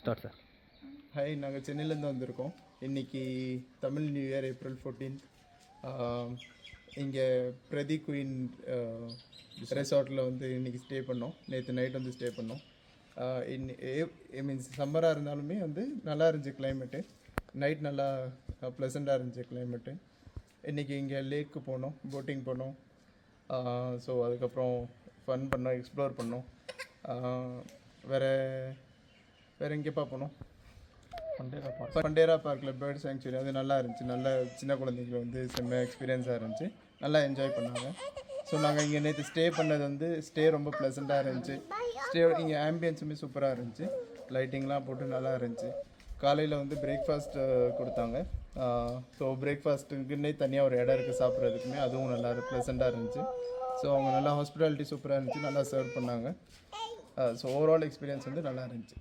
Start sir. Hi, நாங்கள் சென்னையிலேருந்து வந்திருக்கோம். இன்றைக்கி Tamil new year April 14th. இங்கே பிரதி குயின் ரெசார்ட்டில் வந்து இன்றைக்கி ஸ்டே பண்ணோம். நேற்று நைட் வந்து ஸ்டே பண்ணோம். மீன்ஸ் சம்மராக இருந்தாலுமே வந்து நல்லா இருந்துச்சு கிளைமேட்டு. நைட் நல்லா ப்ளசண்ட்டாக இருந்துச்சு கிளைமேட்டு. இன்றைக்கி இங்கே லேக்கு போனோம், போட்டிங் பண்ணோம். ஸோ அதுக்கப்புறம் ஃபன் பண்ணோம், எக்ஸ்ப்ளோர் பண்ணோம். வேறு எங்கேப்பா போனோம்? பண்டேரா பார்க்கில் பேர்ட் சாங்சுரி, அது நல்லா இருந்துச்சு. நல்ல சின்ன குழந்தைங்க வந்து செம்ம எக்ஸ்பீரியன்ஸாக இருந்துச்சு, நல்லா என்ஜாய் பண்ணாங்க. ஸோ நாங்கள் இங்கே நேற்று ஸ்டே பண்ணது வந்து ரொம்ப ப்ளசண்ட்டாக இருந்துச்சு. இங்கே ஆம்பியன்ஸுமே சூப்பராக இருந்துச்சு, லைட்டிங்லாம் போட்டு நல்லா இருந்துச்சு. காலையில் வந்து பிரேக்ஃபாஸ்ட் கொடுத்தாங்க. ஸோ பிரேக்ஃபாஸ்ட்டுக்குன்னே தனியாக ஒரு இடம் இருக்குது சாப்பிட்றதுக்குமே, அதுவும் நல்லா ப்ளசண்ட்டாக இருந்துச்சு. ஸோ அவங்க நல்லா ஹாஸ்பிட்டாலிட்டி சூப்பராக இருந்துச்சு, நல்லா சர்வ் பண்ணாங்க. ஸோ ஓவரால் எக்ஸ்பீரியன்ஸ் வந்து நல்லா இருந்துச்சு.